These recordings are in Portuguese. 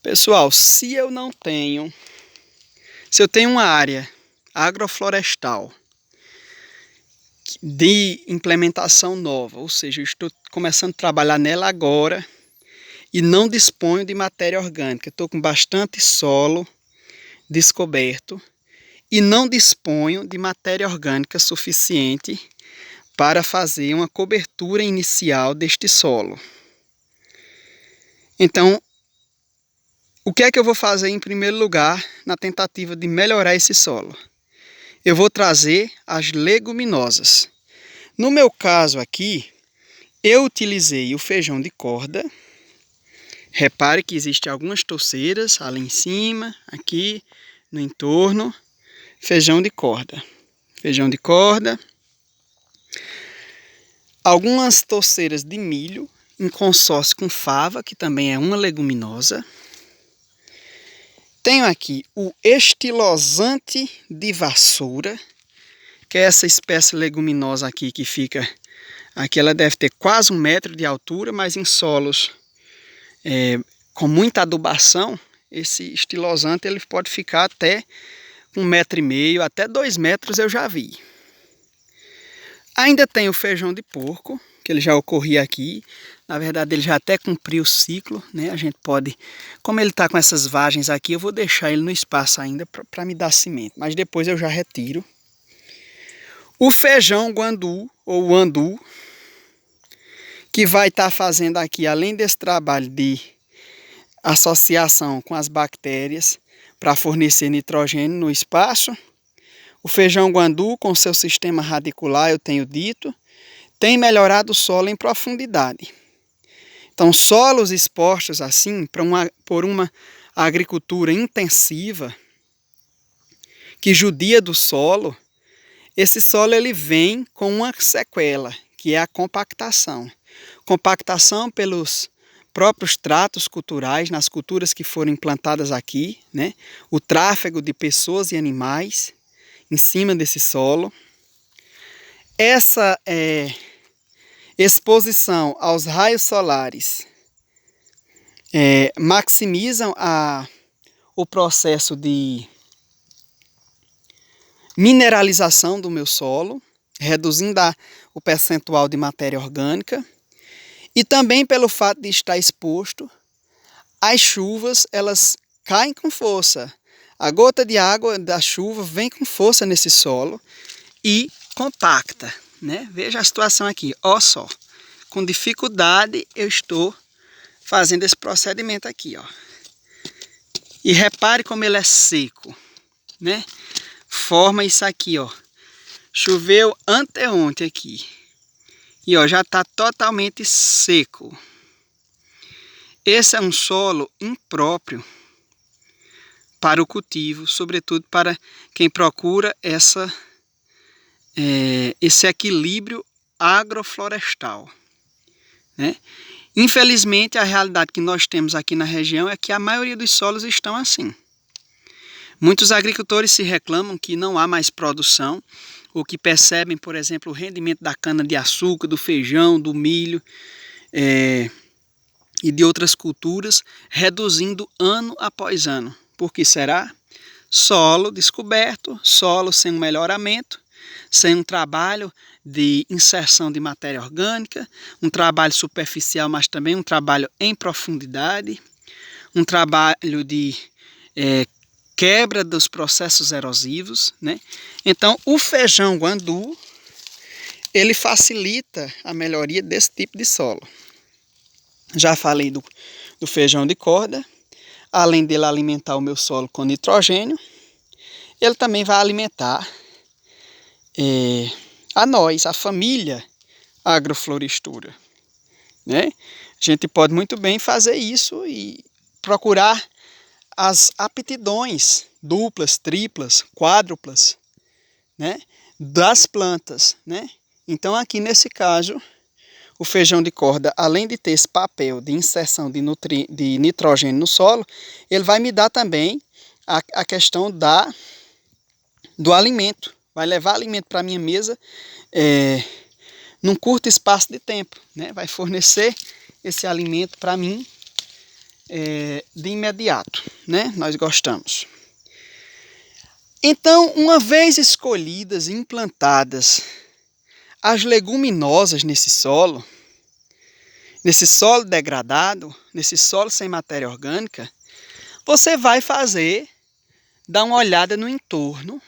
Pessoal, se eu tenho uma área agroflorestal de implementação nova, ou seja, eu estou começando a trabalhar nela agora e não disponho de matéria orgânica, estou com bastante solo descoberto e não disponho de matéria orgânica suficiente para fazer uma cobertura inicial deste solo. Então, o que é que eu vou fazer em primeiro lugar na tentativa de melhorar esse solo? Eu vou trazer as leguminosas. No meu caso aqui, eu utilizei o feijão de corda. Repare que existem algumas touceiras ali em cima, aqui no entorno. Feijão de corda. Feijão de corda. Algumas touceiras de milho em consórcio com fava, que também é uma leguminosa. Tenho aqui o estilosante de vassoura, que é essa espécie leguminosa aqui que fica... Aqui ela deve ter quase 1 metro de altura, mas em solos com muita adubação, esse estilosante ele pode ficar até 1,5 metro, até 2 metros eu já vi. Ainda tem o feijão de porco, que ele já ocorria aqui. Na verdade ele já até cumpriu o ciclo, né? A gente pode, como ele está com essas vagens aqui, eu vou deixar ele no espaço ainda para me dar cimento, mas depois eu já retiro. O feijão guandu, ou andu, que vai estar fazendo aqui, além desse trabalho de associação com as bactérias para fornecer nitrogênio no espaço. O feijão guandu, com seu sistema radicular, eu tenho dito, tem melhorado o solo em profundidade. Então, solos expostos assim, por uma agricultura intensiva, que judia do solo, esse solo ele vem com uma sequela, que é a compactação. Compactação pelos próprios tratos culturais, nas culturas que foram implantadas aqui, né? O tráfego de pessoas e animais em cima desse solo. Essa exposição aos raios solares maximizam o processo de mineralização do meu solo, reduzindo o percentual de matéria orgânica. E também pelo fato de estar exposto, as chuvas elas caem com força. A gota de água da chuva vem com força nesse solo e compacta, né? Veja a situação aqui, ó só. Com dificuldade eu estou fazendo esse procedimento aqui, ó. E repare como ele é seco, né? Forma isso aqui, ó. Choveu anteontem aqui. E ó, já está totalmente seco. Esse é um solo impróprio para o cultivo, sobretudo para quem procura esse equilíbrio agroflorestal, né? Infelizmente, a realidade que nós temos aqui na região é que a maioria dos solos estão assim. Muitos agricultores se reclamam que não há mais produção, ou que percebem, por exemplo, o rendimento da cana-de-açúcar, do feijão, do milho e de outras culturas, reduzindo ano após ano. Por que será? Solo descoberto, solo sem um melhoramento, sem um trabalho de inserção de matéria orgânica, um trabalho superficial, mas também um trabalho em profundidade, um trabalho de quebra dos processos erosivos, né? Então, o feijão guandu, ele facilita a melhoria desse tipo de solo. Já falei do feijão de corda, além dele alimentar o meu solo com nitrogênio, ele também vai alimentar a nós, a família agroflorestura, né? A gente pode muito bem fazer isso e procurar as aptidões duplas, triplas, quádruplas, né, das plantas, né? Então aqui nesse caso, o feijão de corda, além de ter esse papel de inserção de nitrogênio no solo, ele vai me dar também a questão do alimento. Vai levar alimento para a minha mesa num curto espaço de tempo, né? Vai fornecer esse alimento para mim de imediato, né? Nós gostamos. Então, uma vez escolhidas e implantadas as leguminosas nesse solo degradado, nesse solo sem matéria orgânica, você vai dar uma olhada no entorno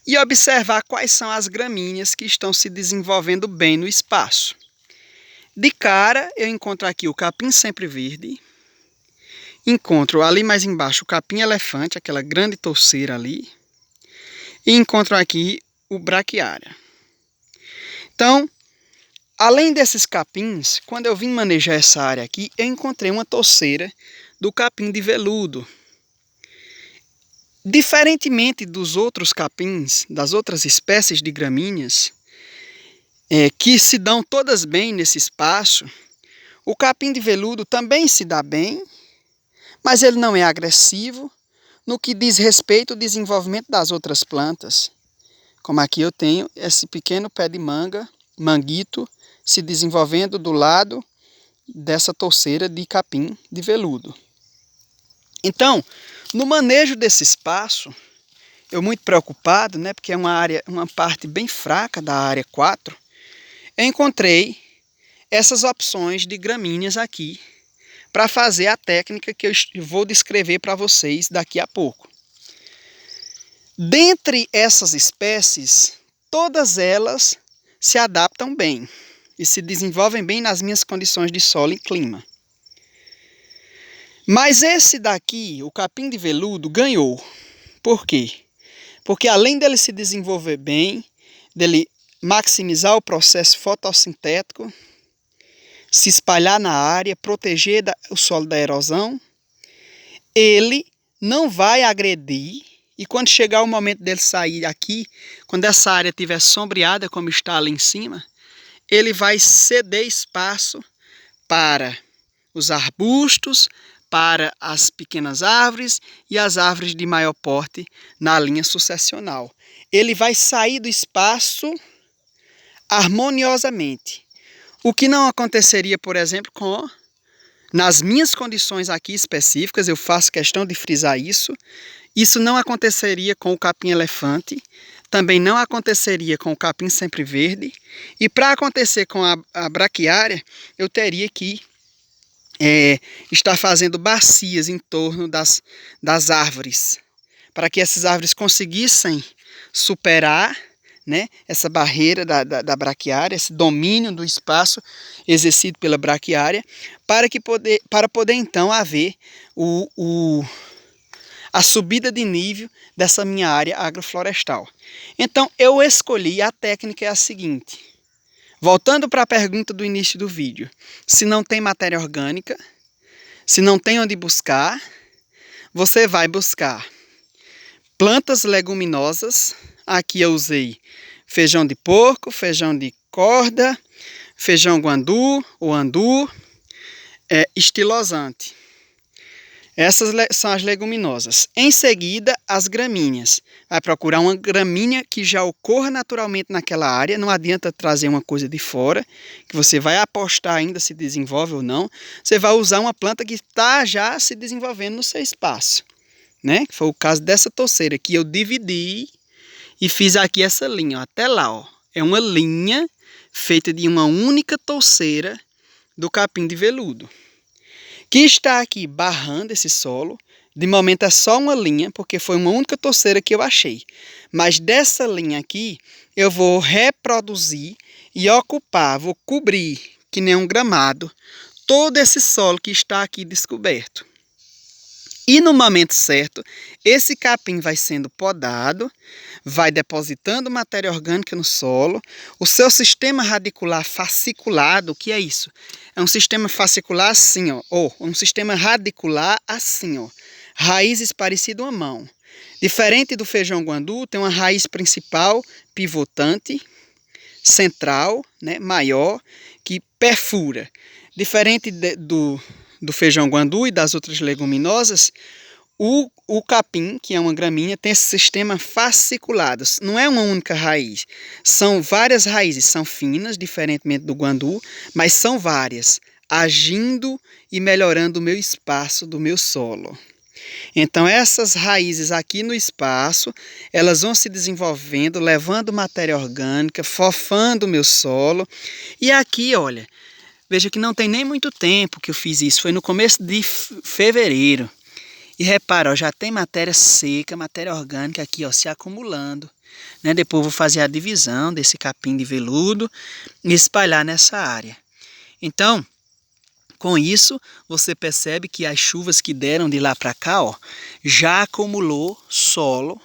e observar quais são as gramíneas que estão se desenvolvendo bem no espaço. De cara, eu encontro aqui o capim sempre verde, encontro ali mais embaixo o capim elefante, aquela grande touceira ali, e encontro aqui o braquiária. Então, além desses capins, quando eu vim manejar essa área aqui, eu encontrei uma touceira do capim de veludo. Diferentemente dos outros capins, das outras espécies de gramíneas, que se dão todas bem nesse espaço, o capim de veludo também se dá bem, mas ele não é agressivo no que diz respeito ao desenvolvimento das outras plantas. Como aqui eu tenho esse pequeno pé de manguito, se desenvolvendo do lado dessa touceira de capim de veludo. Então, no manejo desse espaço, eu muito preocupado, né, porque é uma parte bem fraca da área 4, eu encontrei essas opções de gramíneas aqui para fazer a técnica que eu vou descrever para vocês daqui a pouco. Dentre essas espécies, todas elas se adaptam bem e se desenvolvem bem nas minhas condições de solo e clima. Mas esse daqui, o capim de veludo, ganhou. Por quê? Porque além dele se desenvolver bem, dele maximizar o processo fotossintético, se espalhar na área, proteger o solo da erosão, ele não vai agredir, e quando chegar o momento dele sair aqui, quando essa área estiver sombreada, como está ali em cima, ele vai ceder espaço para os arbustos, para as pequenas árvores e as árvores de maior porte na linha sucessional. Ele vai sair do espaço harmoniosamente. O que não aconteceria, por exemplo, nas minhas condições aqui específicas, eu faço questão de frisar isso não aconteceria com o capim elefante, também não aconteceria com o capim sempre verde, e para acontecer com a braquiária, eu teria que estar fazendo bacias em torno das árvores, para que essas árvores conseguissem superar, né, essa barreira da braquiária, esse domínio do espaço exercido pela braquiária, para poder então haver a subida de nível dessa minha área agroflorestal. Então eu escolhi, a técnica é a seguinte, voltando para a pergunta do início do vídeo, se não tem matéria orgânica, se não tem onde buscar, você vai buscar plantas leguminosas. Aqui eu usei feijão de porco, feijão de corda, feijão guandu ou andu, estilosante. Essas são as leguminosas. Em seguida, as gramíneas. Vai procurar uma gramínea que já ocorra naturalmente naquela área. Não adianta trazer uma coisa de fora, que você vai apostar ainda se desenvolve ou não. Você vai usar uma planta que está já se desenvolvendo no seu espaço, né? Que foi o caso dessa touceira, que eu dividi e fiz aqui essa linha, ó, até lá, ó. É uma linha feita de uma única touceira do capim de veludo, que está aqui barrando esse solo. De momento é só uma linha, porque foi uma única touceira que eu achei. Mas dessa linha aqui, eu vou reproduzir e ocupar, vou cobrir, que nem um gramado, todo esse solo que está aqui descoberto. E no momento certo, esse capim vai sendo podado, vai depositando matéria orgânica no solo. O seu sistema radicular fasciculado, o que é isso? É um sistema fascicular assim, ó, ou um sistema radicular assim, ó. Raízes parecidas a uma mão. Diferente do feijão guandu, tem uma raiz principal pivotante, central, né, maior, que perfura. Diferente do feijão guandu e das outras leguminosas, o capim, que é uma gramínea, tem esse sistema fasciculado. Não é uma única raiz, são várias raízes, são finas, diferentemente do guandu, mas são várias. agindo e melhorando o meu espaço do meu solo. Então essas raízes aqui no espaço, elas vão se desenvolvendo, levando matéria orgânica, fofando o meu solo. E aqui, olha, veja que não tem nem muito tempo que eu fiz isso, foi no começo de fevereiro. E repara, ó, já tem matéria seca, matéria orgânica aqui, ó, se acumulando. Né? Depois eu vou fazer a divisão desse capim de veludo e espalhar nessa área. Então, com isso, você percebe que as chuvas que deram de lá para cá, ó, já acumulou solo.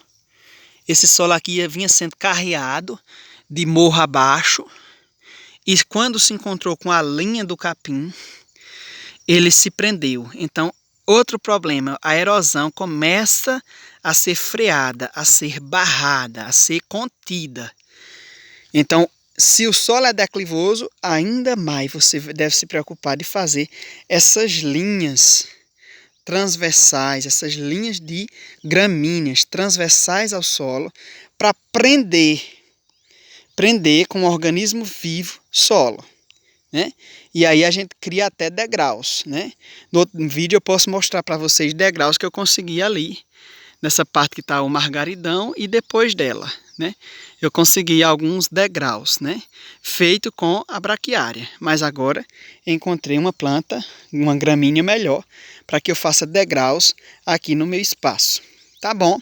Esse solo aqui vinha sendo carreado de morro abaixo. E quando se encontrou com a linha do capim, ele se prendeu. Então, outro problema, a erosão começa a ser freada, a ser barrada, a ser contida. Então, se o solo é declivoso, ainda mais você deve se preocupar de fazer essas linhas transversais, essas linhas de gramíneas transversais ao solo, para prender com um organismo vivo solo. Né? E aí a gente cria até degraus, né? No outro vídeo eu posso mostrar para vocês degraus que eu consegui ali, nessa parte que está o margaridão e depois dela, né? Eu consegui alguns degraus, né? Feito com a braquiária, mas agora encontrei uma planta, uma gramínea melhor, para que eu faça degraus aqui no meu espaço. Tá bom?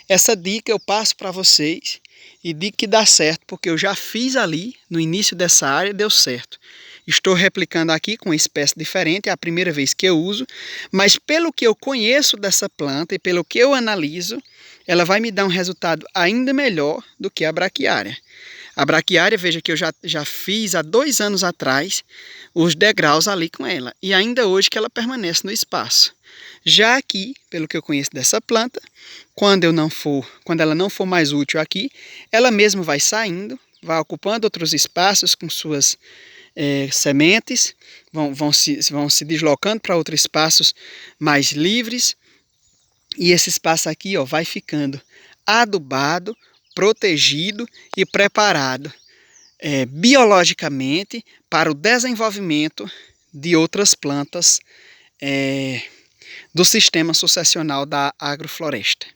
Essa dica eu passo para vocês e digo que dá certo, porque eu já fiz ali no início dessa área, deu certo. Estou replicando aqui com uma espécie diferente, é a primeira vez que eu uso, mas pelo que eu conheço dessa planta e pelo que eu analiso, ela vai me dar um resultado ainda melhor do que a braquiária. A braquiária, veja que eu já fiz há 2 anos atrás os degraus ali com ela, e ainda hoje que ela permanece no espaço. Já aqui, pelo que eu conheço dessa planta, quando ela não for mais útil aqui, ela mesma vai saindo, vai ocupando outros espaços com suas sementes, vão se deslocando para outros espaços mais livres, e esse espaço aqui, ó, vai ficando adubado, protegido e preparado biologicamente para o desenvolvimento de outras plantas do sistema sucessional da agrofloresta.